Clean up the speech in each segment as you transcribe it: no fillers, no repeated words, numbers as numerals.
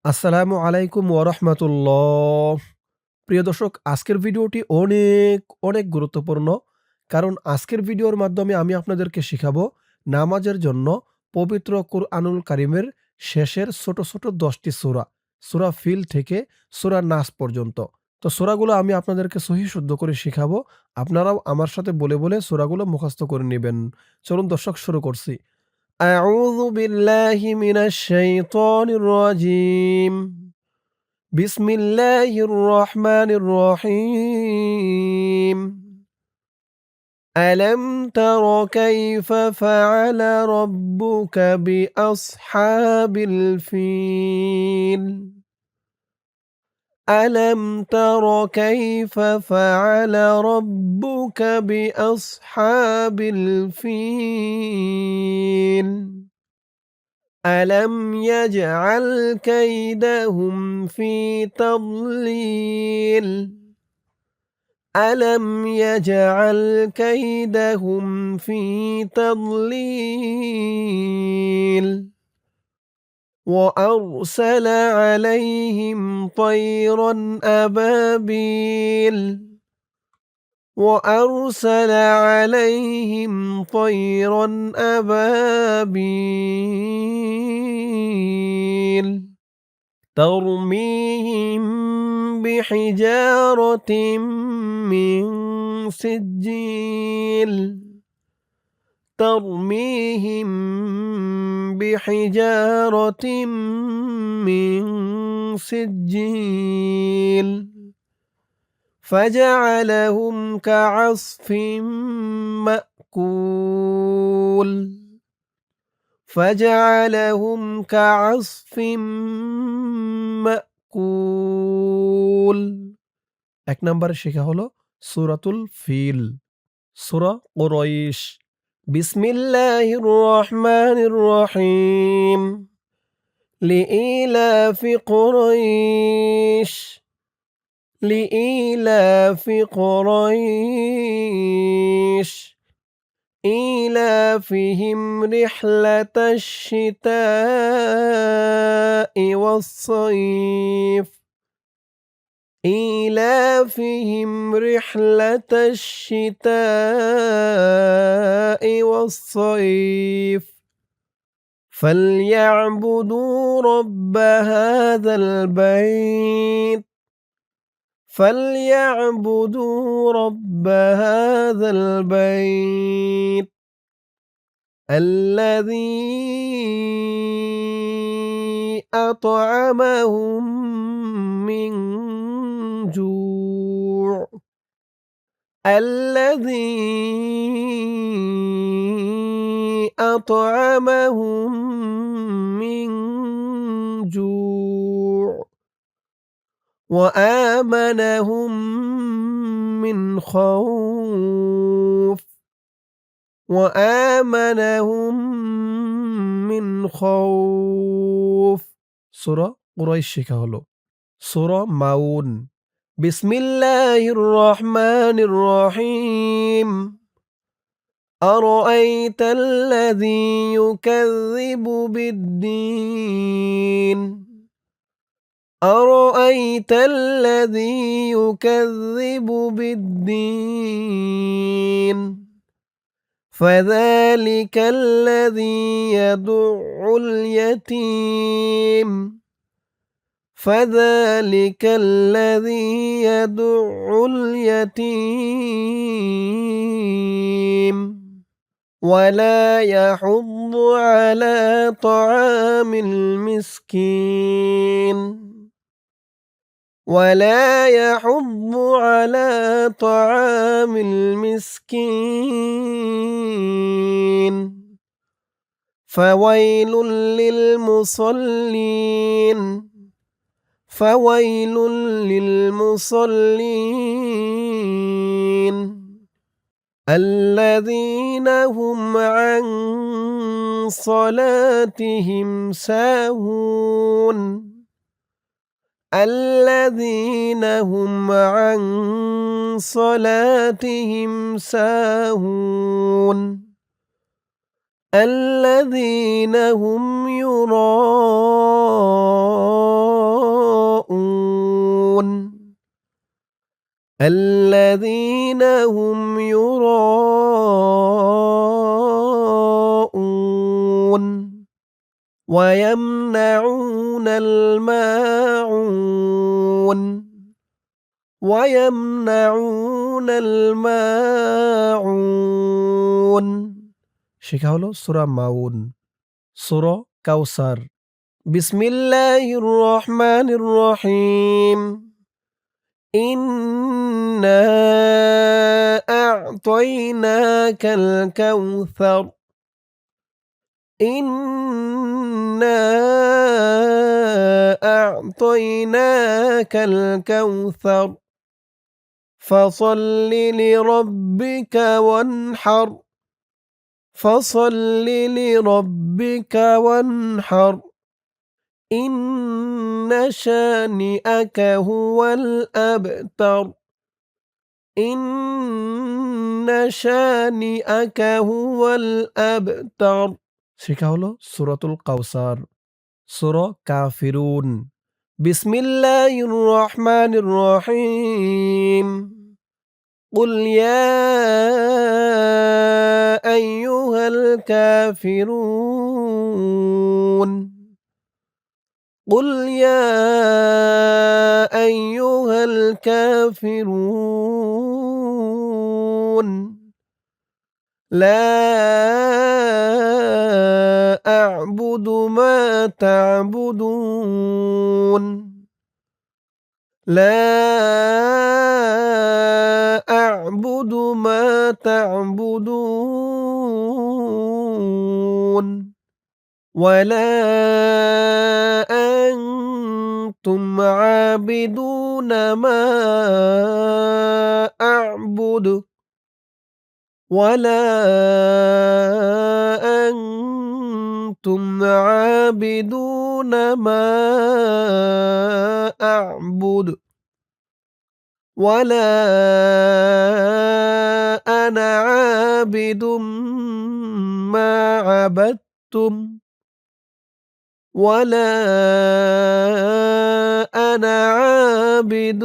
আসসালামু আলাইকুম ওয়া রাহমাতুল্লাহ। প্রিয় দর্শক, আজকের ভিডিওটি অনেক গুরুত্বপূর্ণ। কারণ আজকের ভিডিওর মাধ্যমে আমি আপনাদেরকে শিখাবো নামাজের জন্য পবিত্র কুরআনুল কারীমের শেষের ছোট ১০ টি সূরা, সূরা ফিল থেকে সূরা নাস পর্যন্ত। তো সূরাগুলো আমি আপনাদেরকে সহিহ শুদ্ধ করে শিখাবো। আপনারাও আমার সাথে বলে সূরাগুলো মুখস্থ করে নিবেন। চলুন দর্শক, শুরু করছি। আউযু বিল্লাহি মিনাশ শাইতানির রাজীম। বিসমিল্লাহির রহমানির রহিম। আলম তারা কাইফা ফাআলা রাব্বুকা বিআসহাবিল ফিল। আলম তারা কাইফা ফাআলা রাব্বুকা বিআসহাবিল ফিল। ألم يجعل كيدهم في تضليل. ألم يجعل كيدهم في تضليل. وأرسل عليهم طيرا أبابيل. وأرسل عليهم طيرا أبابيل ترميهم بحجارة من سجيل. ترميهم بحجارة من سجيل فجعلهم كعصف مأكول. فجعلهم كعصف মাকুল। ১ নম্বরে শেখা হলো সূরাতুল ফিল, সূরা কুরাইশ। বিসমিল্লাহির রহমানির রহিম। লিইলাফি কুরাইশ। লিইলাফি কুরাইশ إيلافهم رحلة الشتاء والصيف. إيلافهم رحلة الشتاء والصيف فليعبدوا رب هذا البيت. فليعبدوا رب هذا البيت الذي أطعمهم من جوع. الذي أطعمهم من جوع وآمنهم من خوف. وآمنهم من خوف। সূরা কুরাইশ শেখা হলো। সূরা মাউন। বিসমিল্লাহির রহমানির রহিম। أرأيت الذي يكذب بالدين. أرأيت الذي يكذب بالدين فذلك الذي يدع اليتيم. فذلك الذي يدع اليتيم ولا يحض على طعام المسكين. ولا يحض على طعام المسكين فويل للمصلين. فويل للمصلين الذين هم عن صلاتهم ساهون. الذين هم عن صلاتهم ساهون الذين هم يراءون الذين هم يراءون ويمنعون الماعون ويمنعون الماعون শেখা হলো সূরা মাউন, সূরা কাউসার। বিসমিল্লাহির রহমানির রহিম। ইন্না আ'তাইনাকাল কাউসার। ইন্না আ'তাইনাকাল কাউসার। ফসল্লি লিরাব্বিকা ওয়ানহার। ফসল্লি লিরাব্বিকা ওয়ানহার। ইন্না শানিআকা হুয়াল আবতার। ইন্না শানিআকা হুয়াল আবতার। শেখা হলো সূরাতুল কাউসার, সূরা কাফিরুন। বিসমিল্লাহির রহমানির রহিম। قل يا أيها الكافرون قل يا أيها الكافرون لا أعبد ما تعبدون لا أعبد ما تعبدون ولا أنتم عابدون ما أعبد ولا أنتم عابدون ما أعبد ولا أنا عابد ما عبدتم ولا أنا عابد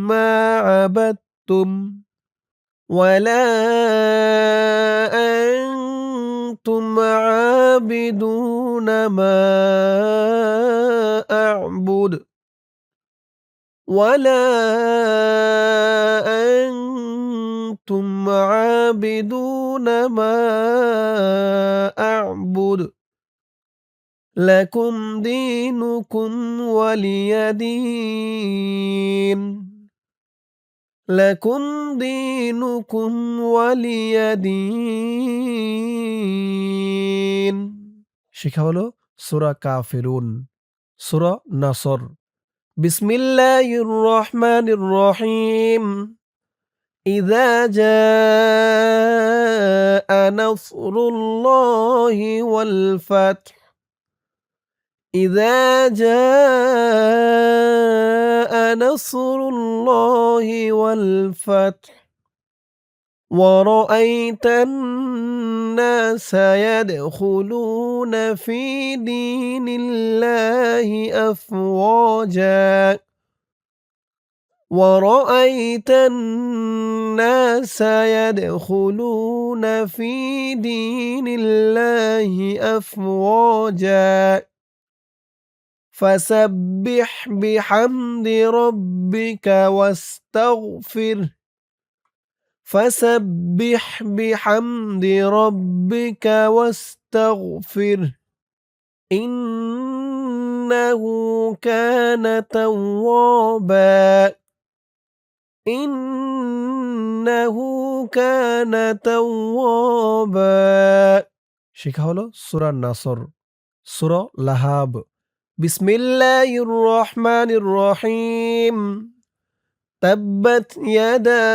ما عبدتم ولا أنتم عابدون ما أعبد ولا أنتم عابدون ما أعبد لكم دينكم ولي دين لكم دينكم ولي دين শেখা হলো সূরা কাফিরুন, সূরা নাসর। বিসমিল্লাহির রহমানির রহিম। إذا جاء نصر الله والفتح إذا جاء نصر الله والفتح ورأيت الناس يدخلون في دين الله أفواجا ورأيت الناس يدخلون في دين الله أفواجا فسبح بحمد ربك واستغفره فسبح بحمد ربك واستغفره إنه كان توابا إنه كان توابا শেখা হলো সূরা নাসর, সূরা লাহাব। বিসমিল্লাহির রহমানির রহিম। تبت يدا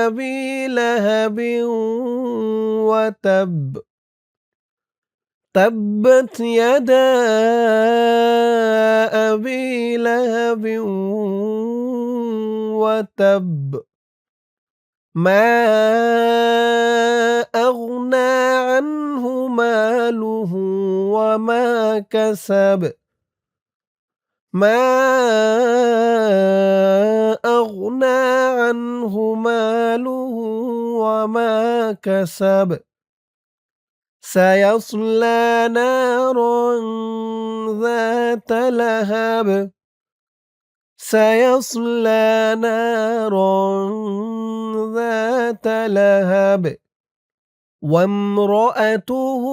أبي لهب وتب تبت يدا أبي لهب وتب ما أغنى عنه ماله وما كسب মা আগনা আনহু মালুহু ওয়া মা কাসাব সায়াসলা নারান যাতা লাহাব সায়াসলা নারান যাতা লাহাব وامرأته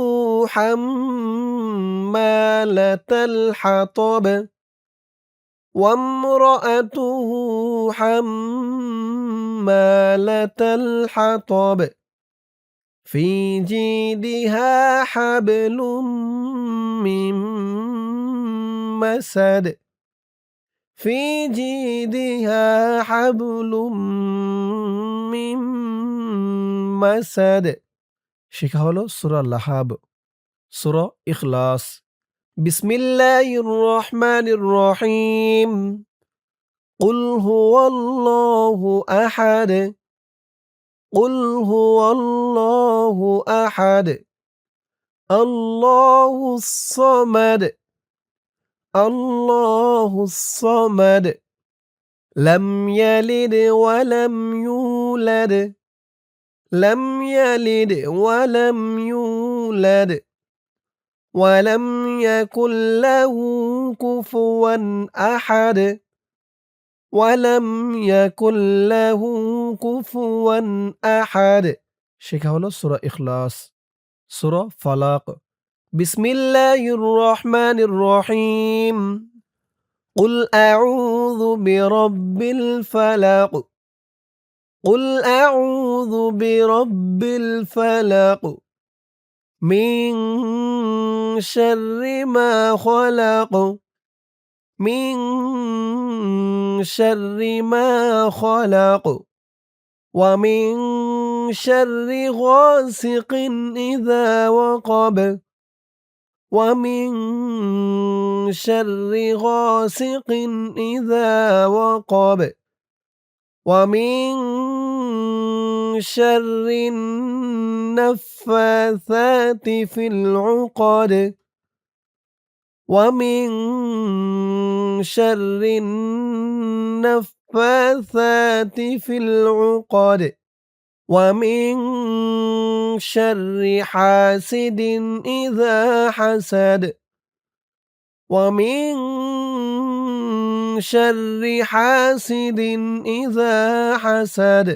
حمالة الحطب وامرأته حمالة الحطب في جيدها حبل من مسد في جيدها حبل من مسد শিখা হলো সূরা লাহাব, সূরা ইখলাস। বিসমিল্লাহির রহমানির রহিম। কুল হুয়াল্লাহু আহাদ কুল হুয়াল্লাহু আহাদ আল্লাহুস সামাদ আল্লাহুস সামাদ লাম ইয়ালিদ ওয়া লাম ইউলাদ লাম ইয়ালিদ ওয়া লাম ইউলাদ ولم يكن له كفوا أحد ولم يكن له كفوا أحد শিখা হলো সূরা ইখলাস, সূরা ফালাক। বিসমিল্লাহির রহমানির রহিম। قل أعوذ برب الفلق قل أعوذ برب الفلق من شر ما خلق من شر ما خلق ومن شر غاسق إذا وقب ومن شر غاسق إذا وقب ومن شر النفاثات في العقد ومن شر النفاثات في العقد ومن شر حاسد إذا حسد ومن شر حاسد إذا حسد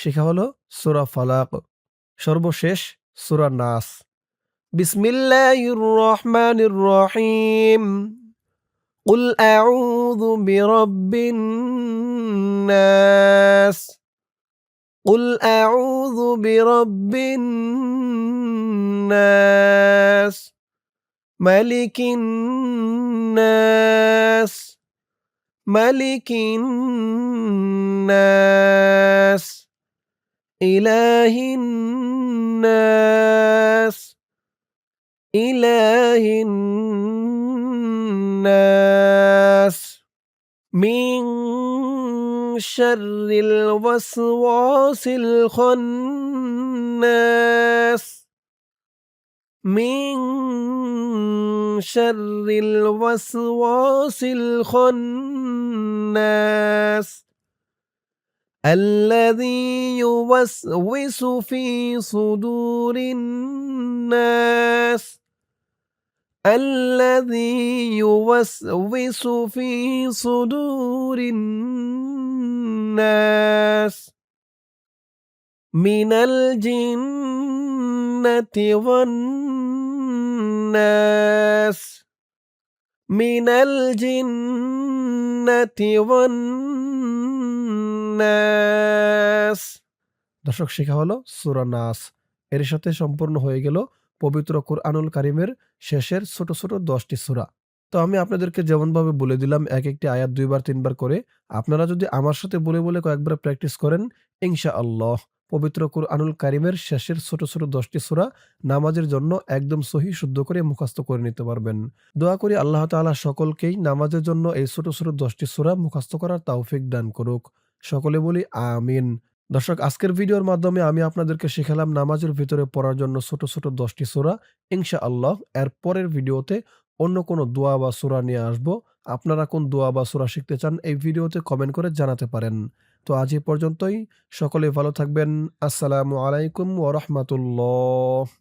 শিখা হলো সূরা ফালাক। সর্বশেষ সূরা নাস। বিসমিল্লাহির রহমানির রহিম। قل أعوذ برب الناس قل أعوذ برب الناس ملك الناس ملك الناس إله الناس إله الناس من شر الوسواس الخناس من شر الوسواس الخناس الذي يوسوس في صدور الناس الذي يوسوس في صدور الناس من الجنة والناس من الجنة والناس। দর্শক, শিখা হলো সূরা নাস। এর সাথে সম্পূর্ণ হয়ে গেল পবিত্র কুরআনুল কারীমের শেষের ছোট ছোট 10টি সূরা। তো আমি আপনাদেরকে যেমনভাবে বলে দিলাম এক একটি আয়াত 2 বার 3 বার করে, আপনারা যদি আমার সাথে বলে বলে কয়েকবার প্র্যাকটিস করেন, ইনশাআল্লাহ পবিত্র কুরআনুল কারীমের শেষের ছোট ছোট 10টি সূরা নামাজের জন্য একদম সহিহ শুদ্ধ করে মুখস্থ করে নিতে পারবেন। দোয়া করি আল্লাহ তাআলা সকলকেই নামাজের জন্য এই ছোট ছোট 10টি সূরা মুখস্থ করার তৌফিক দান করুক। সকলে বলি আমিন। দর্শক, আজকের ভিডিওর মাধ্যমে আমি আপনাদেরকে শেখালাম নামাজের ভিতরে পড়ার জন্য ছোট ছোট 10টি সূরা। ইনশাআল্লাহ এর পরের ভিডিওতে অন্য কোনো দোয়া বা সূরা নিয়ে আসবো। আপনারা কোন দোয়া বা সূরা শিখতে চান এই ভিডিওতে কমেন্ট করে জানাতে পারেন। তো আজ এ পর্যন্তই। সকলে ভালো থাকবেন। আসসালামু আলাইকুম ওয়া রাহমাতুল্লাহ।